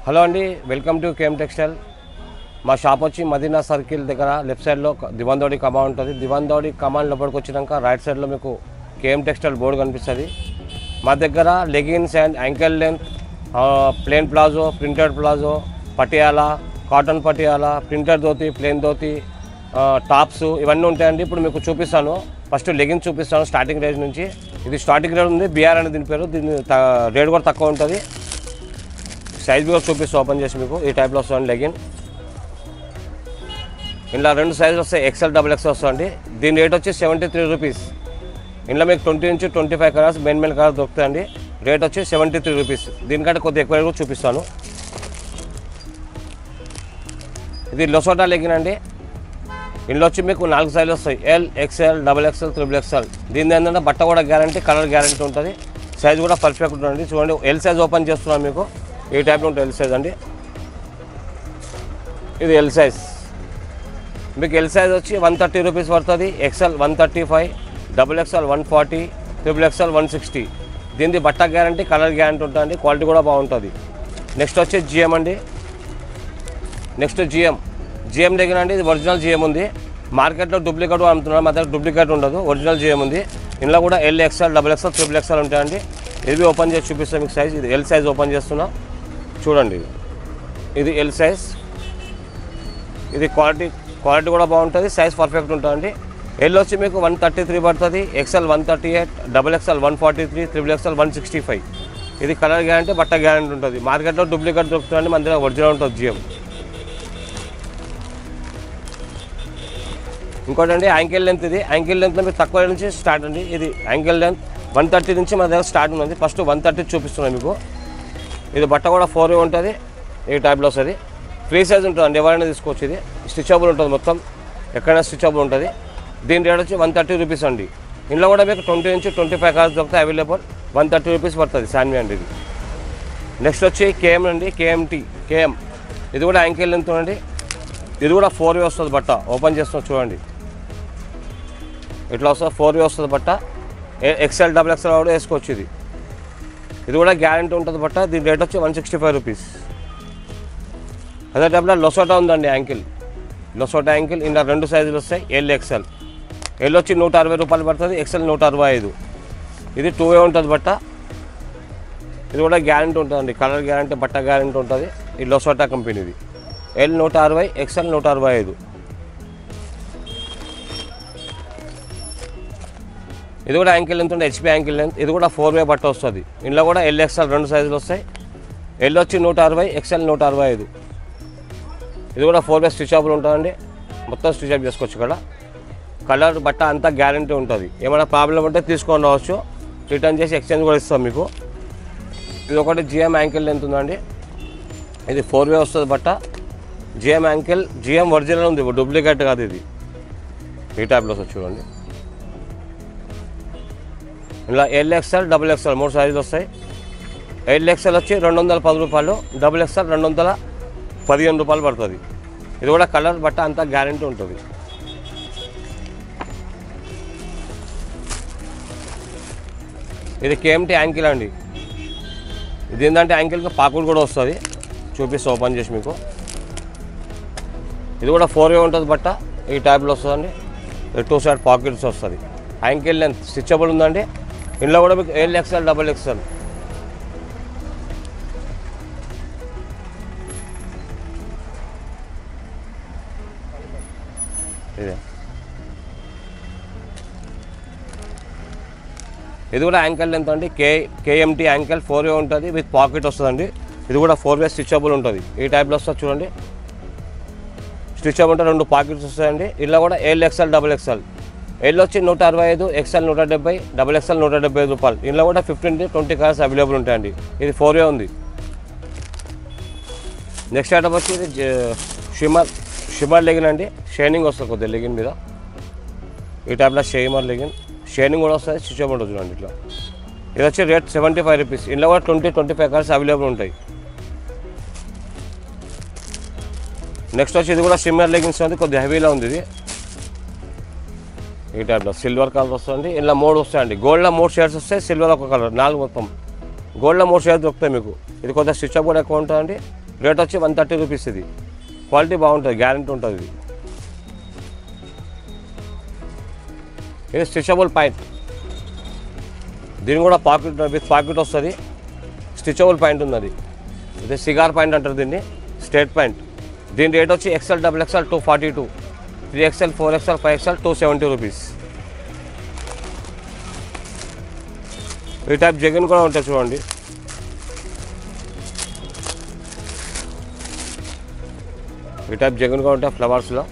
Hello అండి, welcome to KM textile. మా shop వచ్చి మదీనా సర్కిల్ దగ్గర లెఫ్ట్ సైడ్లో దివాందోడి కమాన్ ఉంటుంది. దివాందోడి కమాన్ లోపలికి వచ్చినాక రైట్ సైడ్లో మీకు కేఎం టెక్స్టైల్ బోర్డు కనిపిస్తుంది. మా దగ్గర leggings and ankle length, plain palazzo, printed palazzo, Patiala, cotton Patiala, printed dhoti, plain dhoti, tops ఇవన్నీ ఉంటాయండి. ఇప్పుడు మీకు చూపిస్తాను. ఫస్ట్ లెగిన్స్ చూపిస్తాను స్టార్టింగ్ రేంజ్ నుంచి. ఇది స్టార్టింగ్ రేట్ ఉంది, బిఆర్ అని దీని పేరు. దీని రేట్ కూడా తక్కువ ఉంటుంది. సైజ్ కూడా చూపిస్తాను ఓపెన్ చేసి మీకు. ఈ టైప్లో వస్తుంది లెగిన్. ఇలా రెండు సైజులు వస్తాయి, ఎక్సెల్ డబుల్ ఎక్సెల్ వస్తుంది. దీని రేట్ వచ్చి 73 రూపీస్. ఇందులో మీకు 20 నుంచి 25 కలర్స్ మెయిన్ కలర్స్ దొరుకుతాయండి. రేట్ వచ్చి 73 రూపీస్. దీనికంటే కొద్దిగా ఎక్కువ కూడా చూపిస్తాను. ఇది లొసోటా లెగిన్ అండి. ఇందులో వచ్చి మీకు 4 సైజులు వస్తాయి, L, XL, double XL, triple XL. దీని ఏంటంటే బట్ట కూడా గ్యారంటీ, కలర్ గ్యారంటీ ఉంటుంది. సైజ్ కూడా పర్ఫెక్ట్ ఉంటుంది. చూడండి, ఎల్ సైజ్ ఓపెన్ చేస్తున్నాను మీకు. ఈ టైప్లో ఉంటుంది ఎల్ సైజ్ అండి. ఇది ఎల్ సైజ్. మీకు ఎల్ సైజ్ వచ్చి 130 రూపీస్ పడుతుంది. XL 135, double XL 140, triple XL 160. దీనిది బట్ట గ్యారంటీ, కలర్ గ్యారంటీ ఉంటుంది. క్వాలిటీ కూడా బాగుంటుంది. నెక్స్ట్ వచ్చి జిఎం అండి. నెక్స్ట్ జిఎం దగ్గర అండి. ఇది ఒరిజినల్ జిఎం ఉంది. మార్కెట్లో డూప్లికేట్ అమ్ముతున్నారు, మా దగ్గర డూప్లికేట్ ఉండదు. ఒరిజినల్ జిఎం ఉంది. ఇందులో కూడా L, XL, double XL, triple XL ఉంటాయండి. ఇది ఓపెన్ చేసి చూపిస్తాను మీకు సైజ్. ఇది ఎల్ సైజ్ ఓపెన్ చేస్తున్నా చూడండి. ఇది ఎల్ సైజ్. ఇది క్వాలిటీ కూడా బాగుంటుంది, సైజ్ పర్ఫెక్ట్ ఉంటుందండి. ఎల్ వచ్చి మీకు 133 పడుతుంది, XL 138, double XL 143, triple XL 165. ఇది కలర్ గ్యారంటీ, బట్ట గ్యారంటీ ఉంటుంది. మార్కెట్లో డూప్లికేట్ దొరుకుతుందండి, మన దగ్గర ఒరిజినల్ ఉంటుంది జిఎం. ఇంకోటి అండి యాంకిల్ లెంత్. ఇది యాంకిల్ లెంత్లో మీకు తక్కువ నుంచి స్టార్ట్ అండి. ఇది యాంకిల్ లెంత్ 130 నుంచి మన దగ్గర స్టార్ట్ ఉంది. ఫస్ట్ 130 చూపిస్తున్నాను మీకు. ఇది బట్ట కూడా 4 ఉంటుంది. ఈ టైప్లో వస్తుంది. ఫ్రీ సైజ్ ఉంటుందండి, ఎవరైనా తీసుకోవచ్చు. ఇది స్టిచబుల్ ఉంటుంది, మొత్తం ఎక్కడైనా స్టిచబుల్ ఉంటుంది. దీని రేట్ వచ్చి 130 రూపీస్ అండి. ఇందులో కూడా మీకు 20 నుంచి 25 కలర్స్ దొరుకుతాయి అవైలబుల్. 130 రూపీస్ పడుతుంది శాన్వి అండి ఇది. నెక్స్ట్ వచ్చి కేఎం అండి. కేఎం ఇది కూడా యాంకిల్ లెంత్ అండి. ఇది కూడా 4 వస్తుంది బట్ట. ఓపెన్ చేస్తున్నా చూడండి, ఇట్లా వస్తుంది. 4 వస్తుంది బట్ట. ఎక్స్ఎల్, డబుల్ ఎక్స్ఎల్ కూడా వేసుకోవచ్చు. ఇది కూడా గ్యారంటీ ఉంటుంది బట్ట. దీని రేట్ వచ్చి 165 రూపీస్. అదే టైప్లో లొసోటా ఉందండి యాంకిల్. లొసోటా యాంకిల్ ఇందులో 2 సైజులు వస్తాయి, ఎల్, ఎక్స్ఎల్. ఎల్ వచ్చి 160 రూపాయలు పడుతుంది, ఎక్స్ఎల్ 165. ఇది 2 ఉంటుంది బట్ట. ఇది కూడా గ్యారంటీ ఉంటుందండి, కలర్ గ్యారంటీ, బట్ట గ్యారంటీ ఉంటుంది. ఈ లొసోటా కంపెనీది. L 160, XL 165. ఇది కూడా యాంకిల్ లెంత్ ఉంటుంది, హెచ్పి యాంకిల్ లెంత్. ఇది కూడా 4 బట్ట వస్తుంది. ఇందులో కూడా ఎల్, ఎక్స్ఎల్ 2 సైజులు వస్తాయి. ఎల్ వచ్చి 160, ఎక్స్ఎల్ 165. ఇది కూడా 4 స్టిచబుల్ ఉంటుందండి, మొత్తం స్టిచప్ చేసుకోవచ్చు. ఇక్కడ కలర్, బట్ట అంతా గ్యారంటీ ఉంటుంది. ఏమైనా ప్రాబ్లం ఉంటే తీసుకొని రావచ్చు, రిటర్న్ చేసి ఎక్స్చేంజ్ కూడా ఇస్తాం మీకు. ఇది ఒకటి జిఎం యాంకిల్ లెంత్ ఉందండి. ఇది 4 వస్తుంది బట్ట. జిఎం యాంకిల్, జిఎం ఒరిజినల్ ఉంది, డూప్లికేట్ కాదు. ఇది ఈ టైప్లో వస్తుంది చూడండి. ఇలా ఎల్, ఎక్స్ఎల్, డబుల్ ఎక్స్ఎల్ 3 సైజులు వస్తాయి. ఎల్ ఎక్స్ఎల్ వచ్చి 210 రూపాయలు, డబుల్ ఎక్స్ఎల్ 215 రూపాయలు పడుతుంది. ఇది కూడా కలర్, బట్ట అంతా గ్యారంటీ ఉంటుంది. ఇది కేఎంటీ యాంకిల్ అండి. ఇది ఏంటంటే యాంకిల్కి పాకుడు కూడా వస్తుంది. చూపిస్తే ఓపెన్ చేసి మీకు. ఇది కూడా 4 ఉంటుంది బట్ట. ఈ టైప్లో వస్తుందండి. 2 సైడ్ పాకెట్స్ వస్తుంది. యాంకిల్ లెంత్ స్టిచబుల్ ఉందండి. ఇందులో కూడా మీకు ఎల్, ఎక్స్ఎల్, డబుల్ ఎక్స్ఎల్. ఇది కూడా యాంకిల్ లెంత్ అండి. కేఎంటీ యాంకిల్ 4 ఉంటుంది, విత్ పాకెట్ వస్తుందండి. ఇది కూడా 4 స్టిచబుల్ ఉంటుంది. ఈ టైప్లో వస్తుంది చూడండి. స్టిచబుల్ ఉంటే 2 పాకెట్స్ వస్తాయండి. ఇలా కూడా L, XL, double XL. L వచ్చి 165, ఎక్స్ఎల్ 170, డబుల్ ఎక్స్ఎల్ 175 రూపాయలు. ఇందులో కూడా 15 to 20 కలర్స్ అవైలబుల్ ఉంటాయండి. ఇది 4 ఉంది. నెక్స్ట్ ఐటమ్ వచ్చి ఇది షిమ్మర్ లెగిన్ అండి. షైనింగ్ వస్తుంది కొద్దిగా లెగిన్ మీద. ఈ టైప్లో షిమ్మర్ లెగిన్, షైనింగ్ కూడా వస్తుంది, స్టిచబుల్ ఉంటుంది చూడండి ఇట్లా. ఇది వచ్చి రేట్ 75 రూపీస్. ఇందులో కూడా 20-25 కలర్స్ అవైలబుల్ ఉంటాయి. నెక్స్ట్ వచ్చి ఇది కూడా షిమ్మర్ లెగిన్స్ ఉంది, కొద్దిగా హెవీలో ఉంది. ఇది ఈ టైప్లో సిల్వర్ కలర్ వస్తుంది. ఇలా 3 వస్తాయండి. గోల్డ్లో 3 షేడ్స్ వస్తాయి, సిల్వర్ ఒక కలర్, 4 మొత్తం. గోల్డ్లో 3 షేడ్స్ దొరుకుతాయి మీకు. ఇది కొద్దిగా స్టిచ్ అప్ కూడా ఎక్కువ ఉంటుందండి. రేట్ వచ్చి 130 రూపీస్. ఇది క్వాలిటీ బాగుంటుంది, గ్యారెంటీ ఉంటుంది. ఇది స్టిచబుల్ పాయింట్, దీని కూడా పాకెట్ విత్ పాకెట్ వస్తుంది. స్టిచబుల్ పాయింట్ ఉంది. అది ఇది సిగార్ పాయింట్ అంటారు దీన్ని, స్ట్రేట్ పాయింట్. దీని రేట్ వచ్చి XL, XXL 242, 3XL, 4XL, 5XL 270 rupees. ఈ టైప్ జగన్ కూడా ఉంటాయి చూడండి. ఈ టైప్ జగన్ కూడా ఉంటాయి ఫ్లవర్స్లో.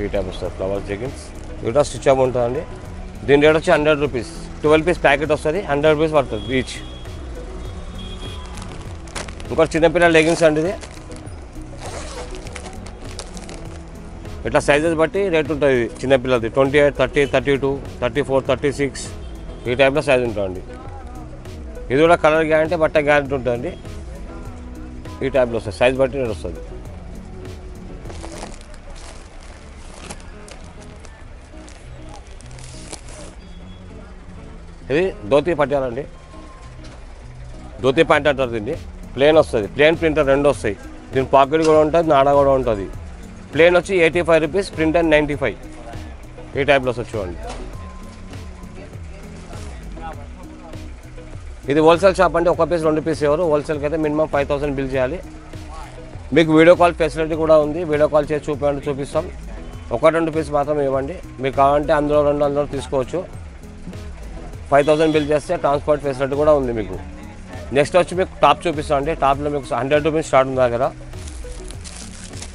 ఈ టైప్ వస్తుంది ఫ్లవర్స్ జగిన్స్. ఇవి స్టిచ్ అప్ ఉంటుందండి. దీని రేట్ వచ్చి 100 రూపీస్. 12 పీస్ ప్యాకెట్ వస్తుంది, 100 రూపీస్ పడుతుంది ఈచ్. ఇంకోటి చిన్నపిల్లల లెగిన్స్ అండి. ఇది ఇట్లా సైజెస్ బట్టి రేట్ ఉంటుంది. ఇది చిన్నపిల్లలది 28, 30, 32, 34, 36 ఈ టైప్లో సైజ్ ఉంటుందండి. ఇది కూడా కలర్ గ్యారంటీ, బట్ట గ్యారంటీ ఉంటుందండి. ఈ టైప్లో వస్తుంది, సైజ్ బట్టి రేట్ వస్తుంది. ఇది ధోతి పట్టాలండి, ధోతి ప్యాంట్ అంటారు దీన్ని. ప్లేన్ వస్తుంది, ప్లేన్ ప్రింటర్ 2 వస్తాయి. దీని పాకెట్ కూడా ఉంటుంది, నాడా కూడా ఉంటుంది. ప్లేన్ వచ్చి 85 రూపీస్, ప్రింటర్ 95. ఈ టైప్లో వస్తుంది చూడండి. ఇది హోల్సేల్ షాప్ అండి. 1 పీస్ 2 పీస్ ఎవరు హోల్సేల్కి అయితే మినిమం 5000 బిల్ చేయాలి. మీకు వీడియో కాల్ ఫెసిలిటీ కూడా ఉంది. వీడియో కాల్ చేసి చూపిస్తాం. 1-2 పీస్ మాత్రం ఇవ్వండి. మీకు కావాలంటే అందులో 2 అందులో తీసుకోవచ్చు. 5000 బిల్ చేస్తే ట్రాన్స్పోర్ట్ ఫెసిలిటీ కూడా ఉంది మీకు. నెక్స్ట్ వచ్చి మీకు టాప్ చూపిస్తాం అండి. టాప్లో మీకు 100 రూపీస్ స్టార్ట్ ఉంది దగ్గర.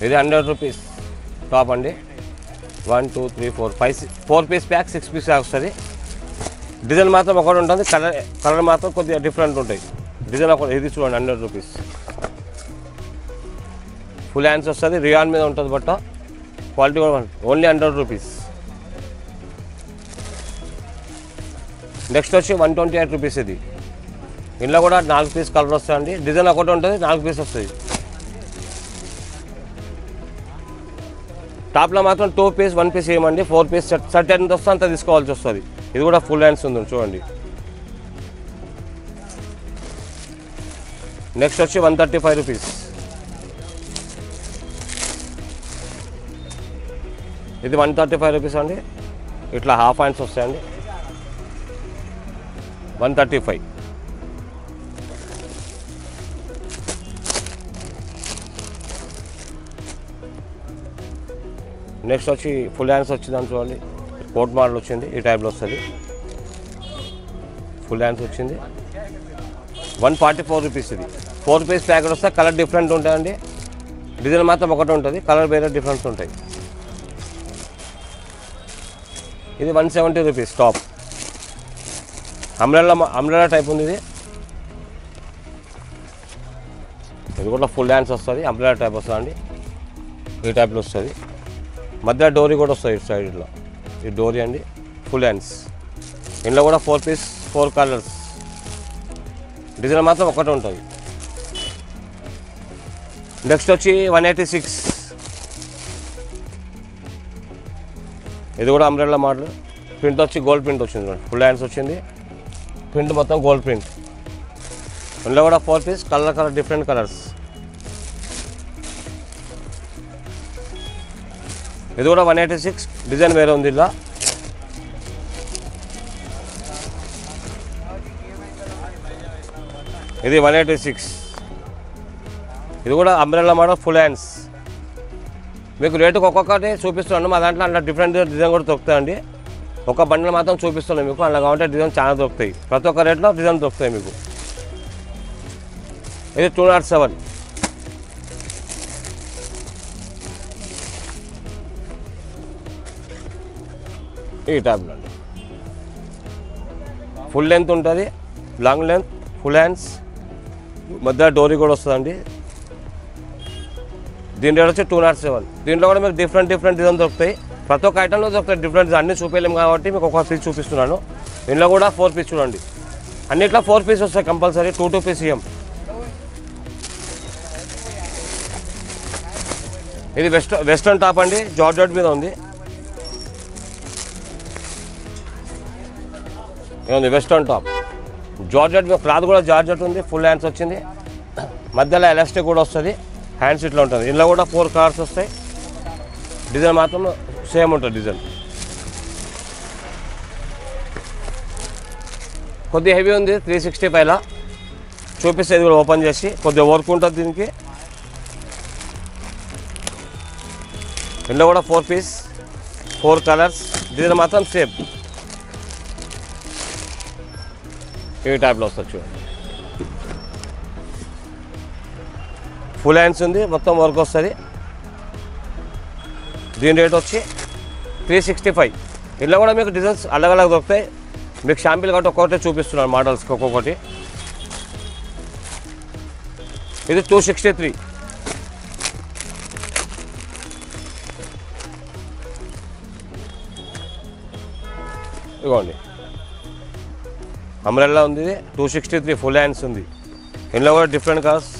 ఇది 100 రూపీస్ టాప్ అండి. 1, 2, 3, 4, 5, 4 పీస్ ప్యాక్, 6 పీస్ ప్యాక్ వస్తుంది. డిజైన్ మాత్రం ఒకటి ఉంటుంది, కలర్ మాత్రం కొద్దిగా డిఫరెంట్ ఉంటాయి. డిజైన్ ఒకటి. ఇది చూడండి 100 రూపీస్. ఫుల్ హ్యాండ్స్ వస్తుంది, రియాన్ మీద ఉంటుంది బట్ట. క్వాలిటీ కూడా ఓన్లీ 100 రూపీస్. నెక్స్ట్ వచ్చి 128 రూపీస్. ఇది ఇందులో కూడా 4 పీస్ కలర్ వస్తాయండి. డిజైన్ ఒకటి ఉంటుంది, 4 పీస్ వస్తుంది. టాప్లో మాత్రం 2 పీస్ 1 పీస్ ఏమండి. 4 పీస్ సెట్ ఎంత వస్తే అంత తీసుకోవాల్సి వస్తుంది. ఇది కూడా ఫుల్ హ్యాండ్స్ ఉంది చూడండి. నెక్స్ట్ వచ్చి 135 రూపీస్. ఇది 135 రూపీస్ అండి. ఇట్లా హాఫ్ హ్యాండ్స్ వస్తాయండి. 135. నెక్స్ట్ వచ్చి ఫుల్ హ్యాండ్స్ వచ్చిందని చూడండి. కోట్ మోడల్ వచ్చింది, ఈ టైప్లో వస్తుంది. ఫుల్ హ్యాండ్స్ వచ్చింది. 144 రూపీస్. ఇది 4 పీస్ ప్యాకెట్ వస్తే కలర్ డిఫరెంట్ ఉంటాయండి. డిజైన్ మాత్రం ఒకటి ఉంటుంది, కలర్ వేరే డిఫరెన్స్ ఉంటాయి. ఇది 170 రూపీస్ టాప్. అంబ్రెల్లా టైప్ ఉంది. ఇది కూడా ఫుల్ హ్యాండ్స్ వస్తుంది, అంబ్రెల్లా టైప్ వస్తుందండి. ఈ టైప్లో వస్తుంది. మధ్య డోరీ కూడా వస్తుంది ఇటు సైడ్. ఇట్లా ఈ డోరీ అండి. Full hands. ఇందులో కూడా 4 పీస్ 4 కలర్స్. డిజైన్ మాత్రం ఒకటి ఉంటుంది. నెక్స్ట్ వచ్చి 186. ఇది కూడా అంబ్రెల్లా మోడల్. ప్రింట్ వచ్చి గోల్డ్ ప్రింట్ వచ్చింది. ఫుల్ హ్యాండ్స్ వచ్చింది. ప్రింట్ మొత్తం గోల్డ్ ప్రింట్. ఇందులో కూడా 4 పీస్ కలర్ డిఫరెంట్ కలర్స్. ఇది కూడా 186. డిజైన్ వేరే ఉంది. ఇలా ఇది 186. ఇది కూడా అంబ్రెల్లా మోడల్ ఫుల్ హ్యాండ్స్. మీకు రేటుకు ఒక్కొక్కటి చూపిస్తున్నాను. మా దాంట్లో అట్లా డిఫరెంట్ డిజైన్ కూడా దొరుకుతాయండి. ఒక బండిల్ మాత్రం చూపిస్తున్నాను మీకు. అలా కావాలంటే డిజైన్ చాలా దొరుకుతాయి. ప్రతి ఒక్క రేట్లో డిజైన్ దొరుకుతాయి మీకు. ఇది 207. ఈ టైప్లో అండి. ఫుల్ లెంత్ ఉంటుంది, లాంగ్ లెంత్, ఫుల్ హ్యాండ్స్, మధ్య డోరీ కూడా వస్తుందండి. దీని రేట్ వచ్చి 207. దీంట్లో కూడా మీకు డిఫరెంట్ డిజైన్ దొరుకుతాయి. ప్రతి ఒక్క ఐటెంలో దొరుకుతాయి డిఫరెంట్. అన్నీ చూపించలేము కాబట్టి మీకు ఒక పీస్ చూపిస్తున్నాను. దీనిలో కూడా 4 పీస్ చూడండి. అన్నిట్లో 4 పీస్ వస్తాయి కంపల్సరీ. 2 పీస్ ఇయ్యం. ఇది వెస్ట్రన్ టాప్ అండి. జార్జెట్ మీద ఉంది. ఏముంది వెస్ట్రన్ టాప్. జార్జెట్ మీద క్లాత్ కూడా జార్జెట్ ఉంది. ఫుల్ హ్యాండ్స్ వచ్చింది. మధ్యలో ఎలాస్టిక్ కూడా వస్తుంది, హ్యాండ్స్ ఇట్లా ఉంటుంది. ఇందులో కూడా 4 కలర్స్ వస్తాయి. డిజైన్ మాత్రం సేమ్ ఉంటుంది. డిజైన్ కొద్దిగా హెవీ ఉంది 365లా చూపిస్తే కూడా ఓపెన్ చేసి కొద్దిగా వర్క్ ఉంటుంది దీనికి. ఇందులో కూడా 4 పీస్ 4 కలర్స్, డిజైన్ మాత్రం సేమ్ ఈ టైప్లో వస్తుంది చూడండి. ఫుల్ హ్యాండ్స్ ఉంది, మొత్తం వర్క్ వస్తుంది. దీని రేట్ వచ్చి 365. ఇందులో కూడా మీకు డిజైన్స్ అలగ్ దొరుకుతాయి. మీకు షాంపిల్ కాబట్టి ఒక్కొక్కటి చూపిస్తున్నాను మోడల్స్కి ఒక్కొక్కటి. ఇది 263. ఇదిగోండి అంబ్రెల్లా ఉంది, 263 ఫుల్ హ్యాండ్స్ ఉంది. ఇందులో కూడా డిఫరెంట్ కలర్స్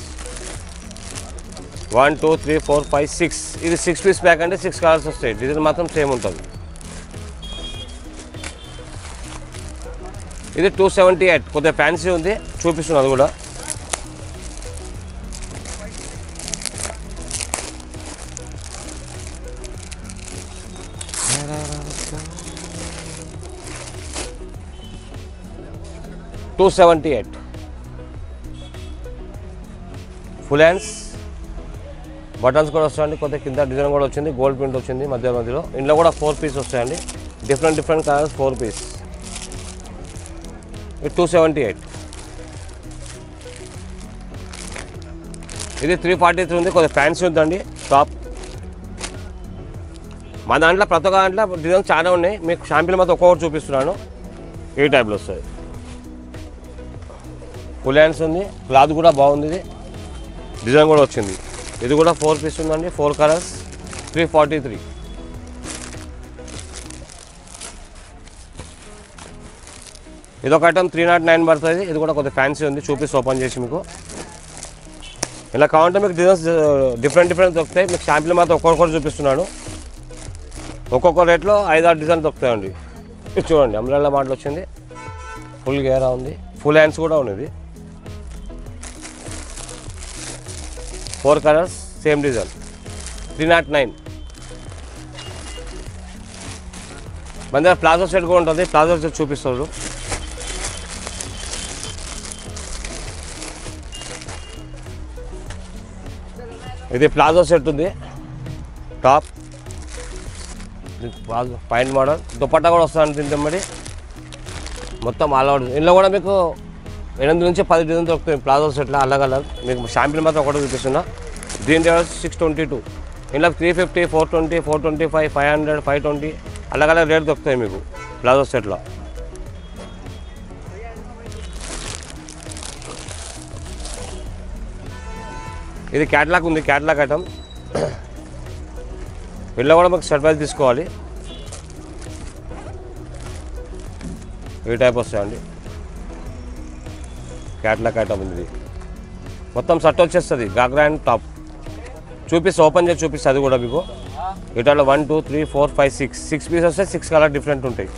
1 2 3 4 5 6. ఇది 6 పీస్ ప్యాక్ అంటే 6 కలర్స్ వస్తాయి. డిజైన్ మాత్రం సేమ్ ఉంటుంది. ఇది 278 కొద్దిగా ఫ్యాన్సీ ఉంది, చూపిస్తుంది అది కూడా. $278 ఫుల్ హ్యాండ్స్, బటన్స్ కూడా వస్తాయండి. కొద్దిగా కింద డిజైన్ కూడా వచ్చింది, గోల్డ్ ప్రింట్ వచ్చింది మధ్యలో. ఇందులో కూడా 4 పీస్ వస్తాయండి, డిఫరెంట్ కలర్స్ 4 పీస్. ఇది 278. ఇది 343 ఉంది, కొద్దిగా ఫ్యాన్సీ ఉందండి టాప్. మా దాంట్లో ప్రతి ఒక్క దాంట్లో డిజైన్ చాలా ఉన్నాయి. మీకు షాంపిల్ మాత్రం ఒక్కొక్కటి చూపిస్తున్నాను. ఈ టైప్లో వస్తుంది. ఫుల్ హ్యాండ్స్ ఉంది, క్లాత్ కూడా బాగుంది. ఇది డిజైన్ కూడా వచ్చింది. ఇది కూడా 4 పీస్ ఉందండి, 4 కలర్స్ 343. ఇది ఒక ఐటమ్ 309 పడుతుంది. ఇది కూడా కొద్దిగా ఫ్యాన్సీ ఉంది, చూపిస్తే ఓపెన్ చేసి మీకు. ఇలా కావాలంటే మీకు డిజైన్స్ డిఫరెంట్ దొరుకుతాయి. మీకు షాంపిల్ మాత్రం ఒక్కొక్కటి చూపిస్తున్నాను. ఒక్కొక్క రేట్లో 5-6 డిజైన్ దొరుకుతాయండి. ఇది చూడండి అంబ్రెల్లా మోడల్ వచ్చింది, ఫుల్ గేరా ఉంది, ఫుల్ హ్యాండ్స్ కూడా ఉన్నది. 4 కలర్స్ సేమ్ డిజైన్ 309. మన దగ్గర ప్లాజో సెట్ కూడా ఉంటుంది. ప్లాజో సెట్ చూపిస్తారు. ఇది ప్లాజో సెట్ ఉంది, top palazzo point model. Dupatta కూడా వస్తుంది దీని తమ్మడి, మొత్తం ఆల్ అవుట్. ఇందులో కూడా మీకు 8 నుంచి 10 డిజైన్ దొరుకుతాయి ప్లాజో సెట్లో అలగ్. మీకు షాంపిల్ మాత్రం ఒకటి చూపిస్తున్నా. దీని రేట్ 622. ఇందులో 350, 420, 425, 500, 520 అలగ్ రేట్ దొరుకుతాయి మీకు ప్లాజో సెట్లో. ఇది క్యాట్లాగ్ ఉంది, క్యాట్లాగ్ ఐటమ్. ఇందులో కూడా మీకు సర్ప్రైజ్ తీసుకోవాలి. ఈ టైప్ వస్తాయండి, క్యాట్లాగ్ ఐటమ్ ఉంది. మొత్తం సెట్ వచ్చేస్తుంది, గాగ్రా అండ్ టాప్. చూపిస్తే ఓపెన్ చేసి చూపిస్తే అది కూడా మీకు. ఇటాలో 1 2 3 4 5 6 పీస్ వస్తే 6 కలర్ డిఫరెంట్ ఉంటాయి.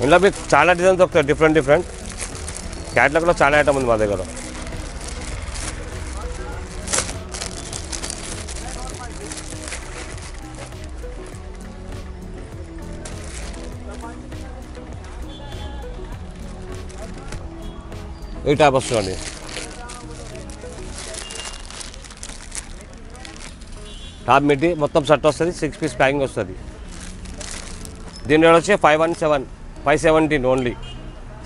ఇందులో మీకు చాలా డిజైన్స్ దొరుకుతాయి, డిఫరెంట్. క్యాట్లాగ్లో చాలా ఐటమ్ ఉంది మా దగ్గర. ఈ టైప్ వస్తుందండి. టాప్ మిడ్డీ మొత్తం సెట్ వస్తుంది, 6 పీస్ ప్యాకింగ్ వస్తుంది. దీని రేట్ వచ్చి 517 ఓన్లీ.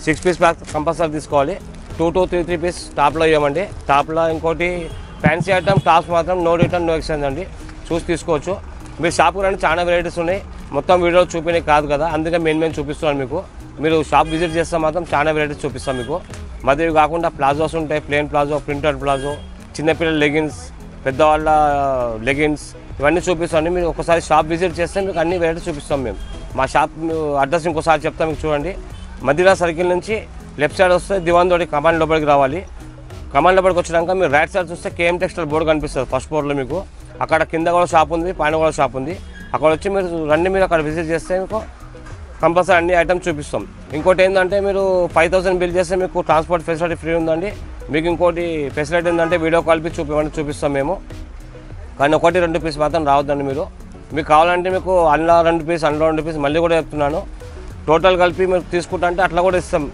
6 పీస్ ప్యాక్ కంపల్సరీ తీసుకోవాలి. 2 2 3 3 పీస్ టాప్లో ఇవ్వమండి. టాప్లో ఇంకోటి ఫ్యాన్సీ ఐటమ్, టాప్స్ మాత్రం నో రిటర్న్ నో ఎక్స్చేంజ్ అండి. చూసి తీసుకోవచ్చు. మీరు షాప్కి రండి, చాలా వెరైటీస్ ఉన్నాయి. మొత్తం వీడియో చూపినే కాదు కదా, అందుకే మెయిన్ చూపిస్తున్నాను మీకు. మీరు షాప్ విజిట్ చేస్తే మాత్రం చాలా వెరైటీస్ చూపిస్తాం మీకు. మధ్యవి కాకుండా ప్లాజోస్ ఉంటాయి, ప్లెయిన్ ప్లాజో, ప్రింటెడ్ ప్లాజో, చిన్నపిల్లల లెగిన్స్, పెద్దవాళ్ళ లెగిన్స్, ఇవన్నీ చూపిస్తామండి. మీరు ఒకసారి షాప్ విజిట్ చేస్తే మీకు అన్ని వెరైటీస్ చూపిస్తాం మేము. మా షాప్ అడ్రస్ ఇంకోసారి చెప్తాం మీకు. చూడండి, మదీనా సర్కిల్ నుంచి లెఫ్ట్ సైడ్ వస్తే దివాన్ తోటి కమాండ్ లోపలికి రావాలి. కమాండ్ లోపలికి వచ్చినాక మీరు రైట్ సైడ్ చూస్తే కేఎం టెక్స్టైల్ బోర్డు కనిపిస్తుంది ఫస్ట్ ఫ్లోర్లో మీకు. అక్కడ కింద కూడా షాప్ ఉంది, పైన కూడా షాప్ ఉంది. అక్కడ వచ్చి మీరు రండి, మీరు అక్కడ విజిట్ చేస్తే మీకు కంపల్సరీ అన్ని ఐటమ్స్ చూపిస్తాం. ఇంకోటి ఏంటంటే మీరు 5000 బిల్ చేస్తే మీకు ట్రాన్స్పోర్ట్ ఫెసిలిటీ ఫ్రీ ఉందండి. మీకు ఇంకోటి ఫెసిలిటీ ఏంటంటే వీడియో కాల్ చూపిస్తాం మేము, కానీ 1-2 పీస్ మాత్రం రావద్దండి. మీకు కావాలంటే మీకు అందులో 2 పీస్, అందులో 2 పీస్ మళ్ళీ కూడా చెప్తున్నాను. టోటల్ కలిపి మీరు తీసుకుంటా అంటే అట్లా కూడా ఇస్తాం.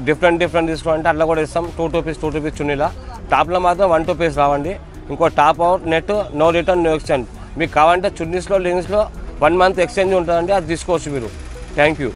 డిఫరెంట్ తీసుకుంటే అట్లా కూడా ఇస్తాం. 2 పీస్ చున్నీలా. టాప్లో మాత్రం 1-2 పీస్ రావండి. ఇంకో top out net, no return, no exchange. మీకు కావాలంటే చున్నీస్లో, లింగ్స్లో 1 మంత్ ఎక్స్చేంజ్ ఉంటుందండి, అది తీసుకోవచ్చు మీరు. Thank you.